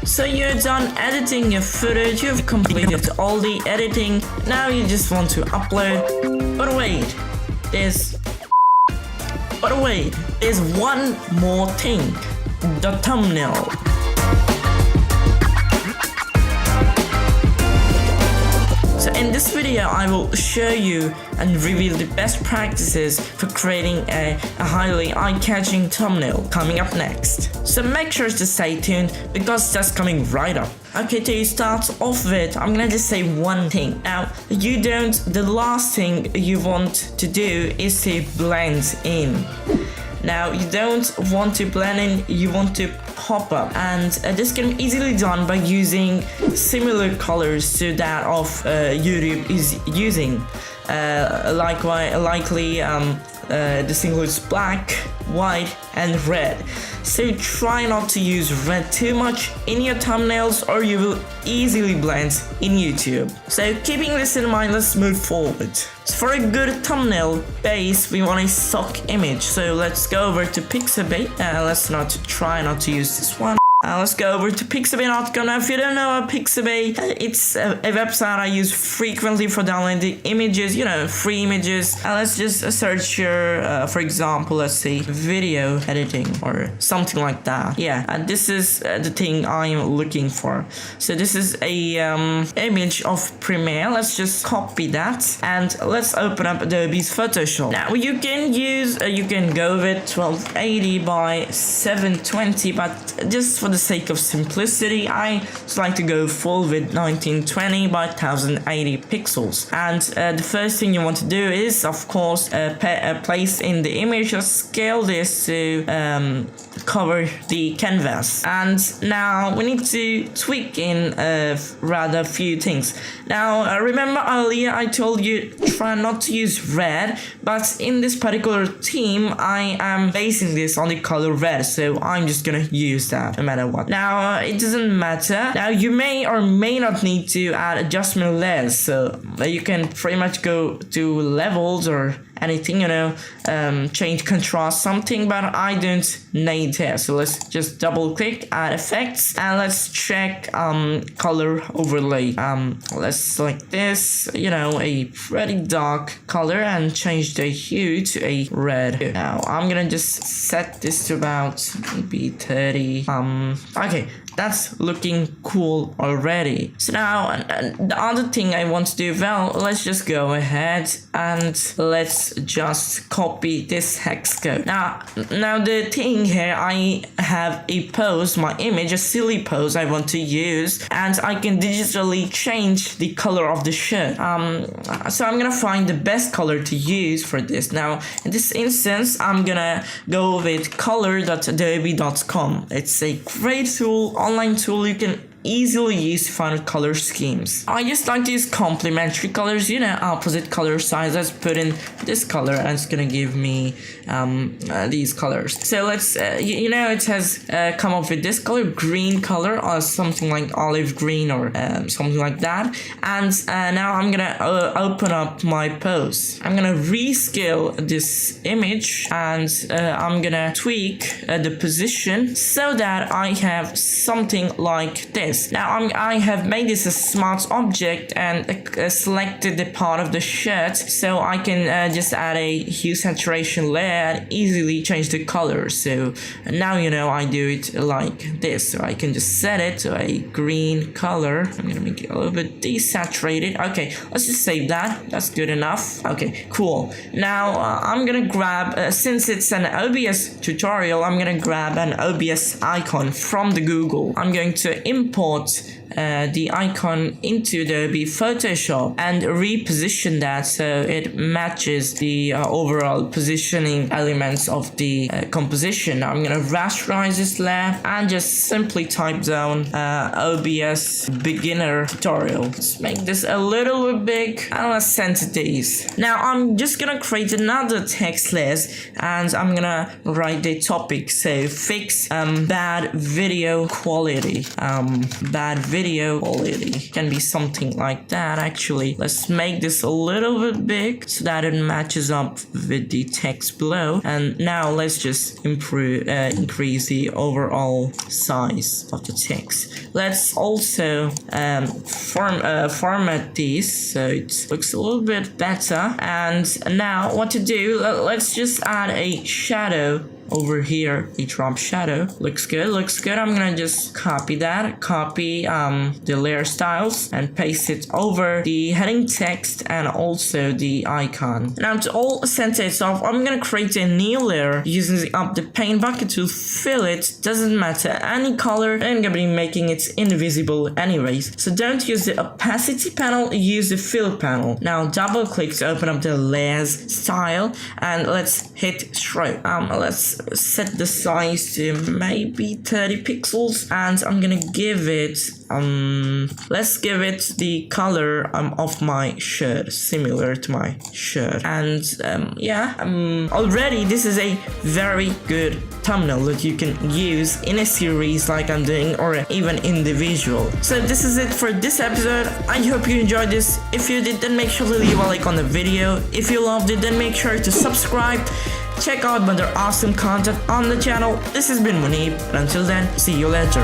So you're done editing your footage, you've completed all the editing, now you just want to upload. But wait, there's one more thing, the thumbnail. So in this video, I will show you and reveal the best practices for creating a highly eye-catching thumbnail coming up next. So make sure to stay tuned because that's coming right up. Okay, to start off with, I'm gonna just say one thing. Now, the last thing you want to do is to blend in. Now, you don't want to blend in, you want to pop up, and this can be easily done by using similar colors to that of YouTube is using. Likely this includes black, white, and red. So try not to use red too much in your thumbnails or you will easily blend in YouTube. So keeping this in mind, let's move forward. So for a good thumbnail base, we want a stock image. So let's go over to Pixabay. Let's try not to use this one. Let's go over to Pixabay.com. Now, if you don't know about Pixabay, it's a website I use frequently for downloading images, free images. Let's just search here, for example, let's say video editing or something like that. Yeah, this is the thing I'm looking for. So this is a image of Premiere. Let's just copy that and let's open up Adobe's Photoshop. Now you can go with 1280 by 720, but just for the sake of simplicity, I just like to go full with 1920 by 1080 pixels. And the first thing you want to do is, of course, place in the image, just scale this to cover the canvas. And now we need to tweak in rather few things. Now remember earlier I told you try not to use red, but in this particular theme I am basing this on the color red, so I'm just gonna use that no matter what. Now it doesn't matter. Now you may or may not need to add adjustment layers, so you can pretty much go to levels or anything, change contrast something, but I don't need it. So let's just double click, add effects, and let's check color overlay. Let's select this, a pretty dark color and change the hue to a red. Now I'm gonna just set this to about maybe 30. Okay, that's looking cool already. So now the other thing I want to do, well, let's just go ahead and let's just copy this hex code. Now the thing here, I have a pose, my image, a silly pose I want to use, and I can digitally change the color of the shirt. So I'm gonna find the best color to use for this. Now in this instance, I'm gonna go with color.adobe.com. It's a great tool, online tool you can easily use to find color schemes. I just like to use complementary colors, opposite color size. Let's put in this color and it's gonna give me these colors. So let's it has come up with this color, green color, or something like olive green or something like that. And now I'm gonna open up my pose. I'm gonna rescale this image and I'm gonna tweak the position so that I have something like this. Now I have made this a smart object and selected the part of the shirt, so I can just add a hue saturation layer and easily change the color. So now I do it like this. So I can just set it to a green color. I'm gonna make it a little bit desaturated. Okay, let's just save that. That's good enough. Okay, cool. Now I'm gonna grab, since it's an OBS tutorial, I'm gonna grab an OBS icon from the Google. I'm going to import the icon into Adobe Photoshop and reposition that so it matches the overall positioning elements of the composition. I'm gonna rasterize this layer and just simply type down OBS beginner tutorial. Let's make this a little bit big and let's send to these. Now I'm just gonna create another text list and I'm gonna write the topic, so fix bad video quality. bad video quality. Can be something like that. Actually, let's make this a little bit big so that it matches up with the text below. And now let's just increase the overall size of the text. Let's also format these so it looks a little bit better. And now what to do, let's just add a shadow over here, a drop shadow. Looks good. I'm gonna just copy that, the layer styles and paste it over the heading text and also the icon. Now to all center it off, I'm gonna create a new layer using the paint bucket to fill it. Doesn't matter any color, I'm gonna be making it invisible anyways. So don't use the opacity panel, use the fill panel. Now double click to open up the layers style and let's hit stroke. Let's set the size to maybe 30 pixels and I'm gonna give it let's give it the color of my shirt, similar to my shirt. And already this is a very good thumbnail that you can use in a series like I'm doing or even individual. So this is it for this episode. I hope you enjoyed this. If you did, then make sure to leave a like on the video. If you loved it, then make sure to subscribe. Check out other awesome content on the channel. This has been Muneeb, and until then, see you later.